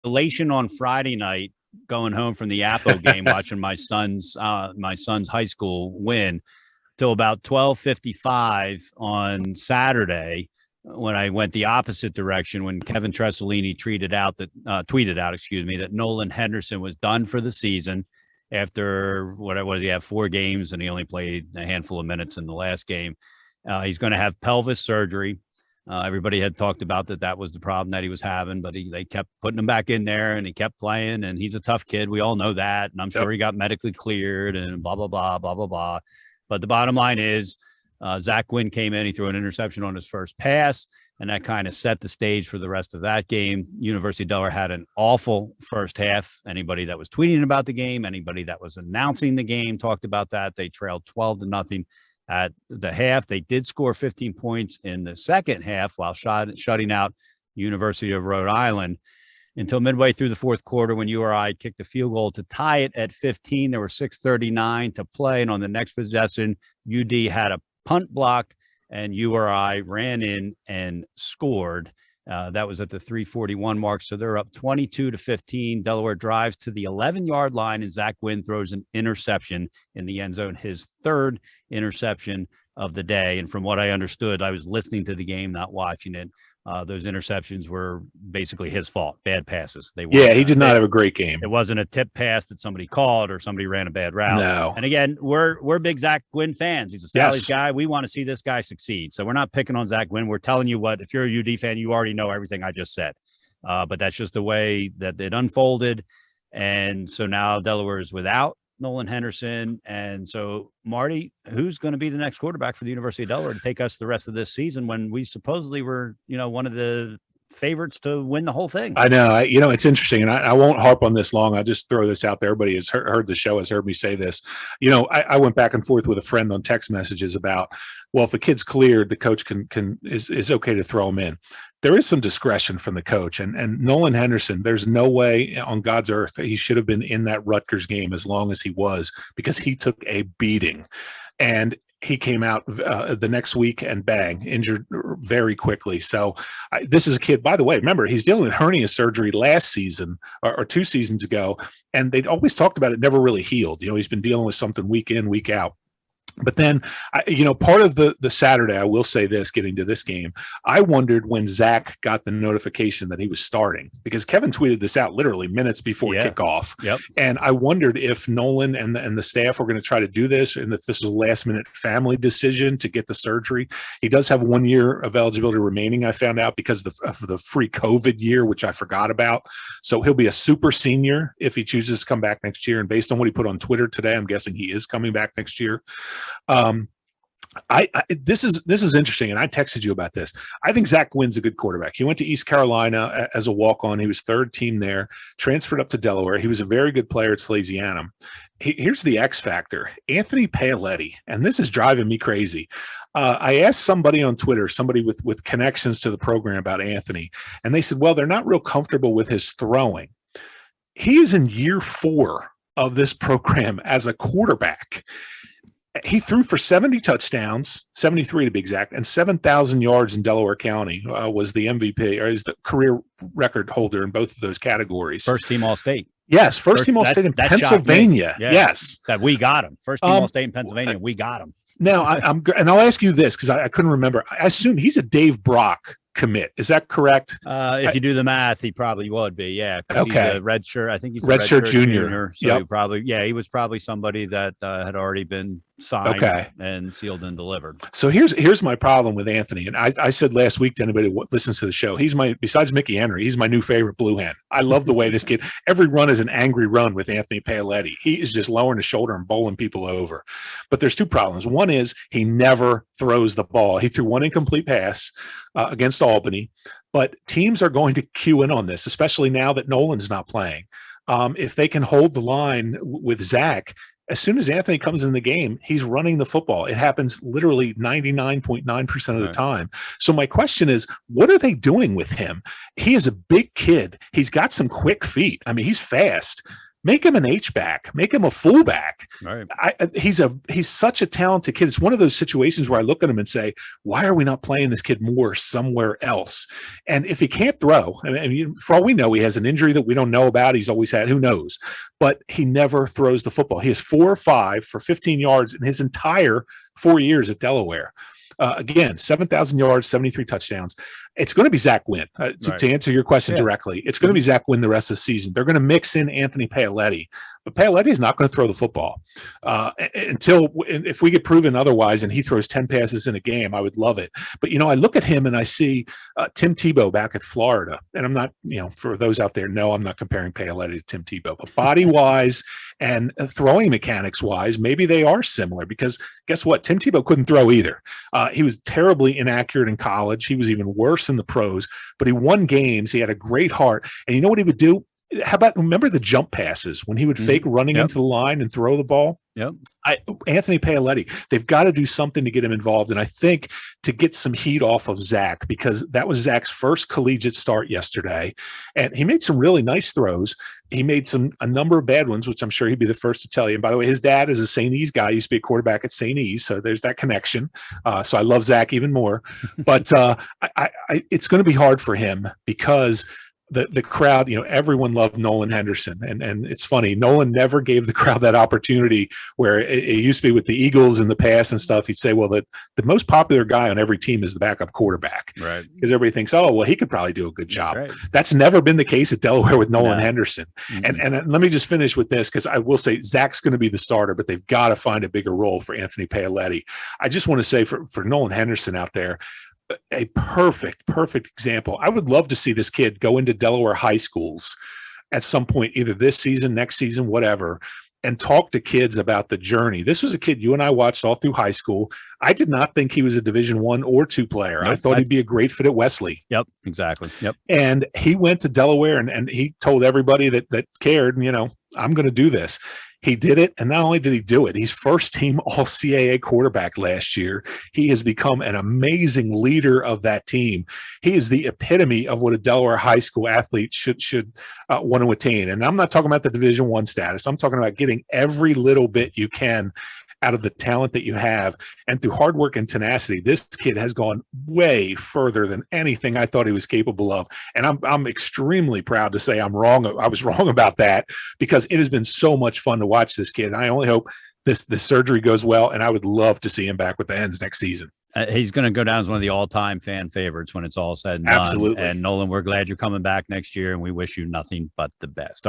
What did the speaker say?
elation on Friday night, going home from the Apo game, watching my son's high school win, till about 12:55 on Saturday, when I went the opposite direction, when Kevin Tressolini tweeted out, that Nolan Henderson was done for the season after what was he had 4 games and he only played a handful of minutes in the last game. He's going to have pelvis surgery. Everybody had talked about that was the problem that he was having, but they kept putting him back in there and he kept playing, and he's a tough kid. We all know that. And I'm sure he got medically cleared and blah, blah, blah, blah, blah, blah. But the bottom line is Zach Gwynn came in, he threw an interception on his first pass, and that kind of set the stage for the rest of that game. University of Delaware had an awful first half. Anybody that was tweeting about the game, anybody that was announcing the game talked about that. They trailed 12-0 at the half. They did score 15 points in the second half while shutting out University of Rhode Island until midway through the fourth quarter, when URI kicked a field goal to tie it at 15. There were 6:39 to play, and on the next possession, UD had a punt block, and URI ran in and scored. That was at the 3:41 mark, so they're up 22-15. Delaware drives to the 11-yard line, and Zach Gwynn throws an interception in the end zone, his third interception of the day. And from what I understood, I was listening to the game, not watching it. Those interceptions were basically his fault. Bad passes. He did not have a great game. It wasn't a tip pass that somebody called or somebody ran a bad route. No. And again, we're big Zach Gwynn fans. He's a Sally's guy. We want to see this guy succeed. So we're not picking on Zach Gwynn. We're telling you what, if you're a UD fan, you already know everything I just said. But that's just the way that it unfolded. And so now Delaware is without Nolan Henderson. And so, Marty, who's going to be the next quarterback for the University of Delaware to take us the rest of this season when we supposedly were, one of the favorites to win the whole thing? I know. It's interesting, and I won't harp on this long. I'll just throw this out there. Everybody has heard the show, has heard me say this. I went back and forth with a friend on text messages about, well, if a kid's cleared, the coach is okay to throw him in. There is some discretion from the coach, and Nolan Henderson, there's no way on God's earth that he should have been in that Rutgers game as long as he was, because he took a beating, and he came out the next week and bang, injured very quickly. So this is a kid, by the way, remember, he's dealing with hernia surgery last season or 2 seasons ago, and they'd always talked about it never really healed. He's been dealing with something week in, week out. But then, part of the Saturday, I will say this, getting to this game, I wondered when Zach got the notification that he was starting, because Kevin tweeted this out literally minutes before kickoff. Yep. And I wondered if Nolan and the staff were going to try to do this, and if this was a last-minute family decision to get the surgery. He does have 1 year of eligibility remaining, I found out, because of the free COVID year, which I forgot about. So he'll be a super senior if he chooses to come back next year. And based on what he put on Twitter today, I'm guessing he is coming back next year. This is interesting, and I texted you about this. I think Zach Gwynn's a good quarterback. He went to East Carolina as a walk-on. He was third team there, transferred up to Delaware. He was a very good player at Salesianum. Here's the X factor: Anthony Paoletti, and this is driving me crazy. I asked somebody on Twitter, somebody with connections to the program, about Anthony, and they said, well, they're not real comfortable with his throwing. He is in year 4 of this program as a quarterback. He threw for 70 touchdowns, 73 to be exact, and 7,000 yards in Delaware County. Was the MVP, or is the career record holder in both of those categories. First team All-State. Yes, first team All-State in Pennsylvania. Yes. That we got him. First team All-State in Pennsylvania, we got him. Now, and I'll ask you this, because I couldn't remember. I assume he's a Dave Brock commit. Is that correct? If you do the math, he probably would be. Yeah. Okay. He's a redshirt. I think he's a redshirt junior. So he was probably somebody that had already been signed and sealed and delivered. So here's my problem with Anthony. And I said last week to anybody who listens to the show, besides Mickey Henry, he's my new favorite blue hen. I love the way this kid, every run is an angry run with Anthony Paoletti. He is just lowering his shoulder and bowling people over. But there's 2 problems. One is he never throws the ball. He threw 1 incomplete pass against Albany, but teams are going to cue in on this, especially now that Nolan's not playing. If they can hold the line with Zach, as soon as Anthony comes in the game, he's running the football. It happens literally 99.9% of the time. So my question is, what are they doing with him? He is a big kid. He's got some quick feet. I mean, he's fast. Make him an H-back. Make him a fullback. Right. He's such a talented kid. It's one of those situations where I look at him and say, why are we not playing this kid more somewhere else? And if he can't throw, I mean, for all we know, he has an injury that we don't know about. He's always had, who knows? But he never throws the football. He has 4 or 5 for 15 yards in his entire 4 years at Delaware. Again, 7,000 yards, 73 touchdowns. It's going to be Zach Wynn. To answer your question directly, it's going to be Zach Wynn the rest of the season. They're going to mix in Anthony Paoletti, but Paoletti is not going to throw the football if we get proven otherwise and he throws 10 passes in a game. I would love it. But, I look at him and I see Tim Tebow back at Florida. And I'm not, for those out there, no, I'm not comparing Paoletti to Tim Tebow. But body-wise and throwing mechanics-wise, maybe they are similar because guess what? Tim Tebow couldn't throw either. He was terribly inaccurate in college. He was even worse in the pros, but he won games. He had a great heart. And you know what he would do? How about, remember the jump passes when he would fake running into the line and throw the ball? Yep. Anthony Paoletti, they've got to do something to get him involved. And I think to get some heat off of Zach, because that was Zach's first collegiate start yesterday. And he made some really nice throws. He made a number of bad ones, which I'm sure he'd be the first to tell you. And by the way, his dad is a St. E's guy. He used to be a quarterback at St. E's. So there's that connection. So I love Zach even more. But it's going to be hard for him because the crowd, everyone loved Nolan Henderson. And it's funny, Nolan never gave the crowd that opportunity where it used to be with the Eagles in the past and stuff. He'd say, well, the most popular guy on every team is the backup quarterback. Right. Because everybody thinks, oh, well, he could probably do a good job. Right. That's never been the case at Delaware with Nolan Henderson. Mm-hmm. And let me just finish with this, because I will say Zach's going to be the starter, but they've got to find a bigger role for Anthony Paoletti. I just want to say for Nolan Henderson out there, a perfect example. I would love to see this kid go into Delaware high schools at some point, either this season, next season, whatever, and talk to kids about the journey. This was a kid you and I watched all through high school. I did not think he was a Division I or II player. Nope. I thought he'd be a great fit at Wesley. Yep, exactly. Yep. And he went to Delaware and he told everybody that cared, I'm going to do this. He did it, and not only did he do it, he's first-team All-CAA quarterback last year. He has become an amazing leader of that team. He is the epitome of what a Delaware high school athlete should want to attain. And I'm not talking about the Division I status. I'm talking about getting every little bit you can out of the talent that you have. And through hard work and tenacity, this kid has gone way further than anything I thought he was capable of. And I'm extremely proud to say I'm wrong. I was wrong about that, because it has been so much fun to watch this kid. And I only hope this surgery goes well, and I would love to see him back with the Ends next season. He's going to go down as one of the all-time fan favorites when it's all said and done. Absolutely. And Nolan, we're glad you're coming back next year, and we wish you nothing but the best. All right.